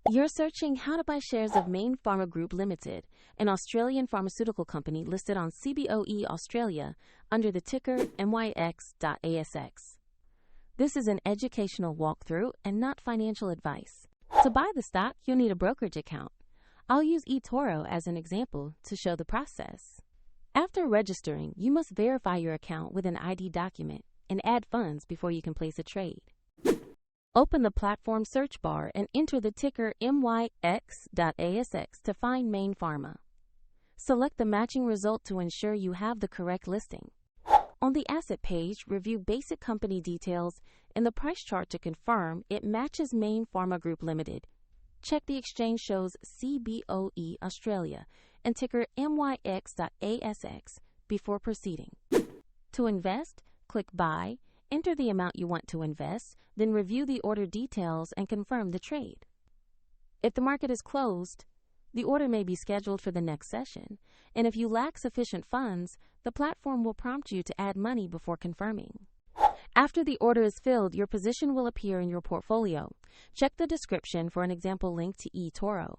You're searching how to buy shares of Mayne Pharma Group Ltd, an Australian pharmaceutical company listed on CBOE Australia under the ticker MYX.ASX. This is an educational walkthrough and not financial advice. To buy the stock, you'll need a brokerage account. I'll use eToro as an example to show the process. After registering, you must verify your account with an ID document and add funds before you can place a trade. Open the platform search bar and enter the ticker MYX.ASX to find Mayne Pharma. Select the matching result to ensure you have the correct listing. On the asset page, review basic company details and the price chart to confirm it matches Mayne Pharma Group Ltd. Check the exchange shows CBOE Australia and ticker MYX.ASX before proceeding. To invest, click Buy. Enter the amount you want to invest, then review the order details and confirm the trade. If the market is closed, the order may be scheduled for the next session, and if you lack sufficient funds, the platform will prompt you to add money before confirming. After the order is filled, your position will appear in your portfolio. Check the description for an example link to eToro.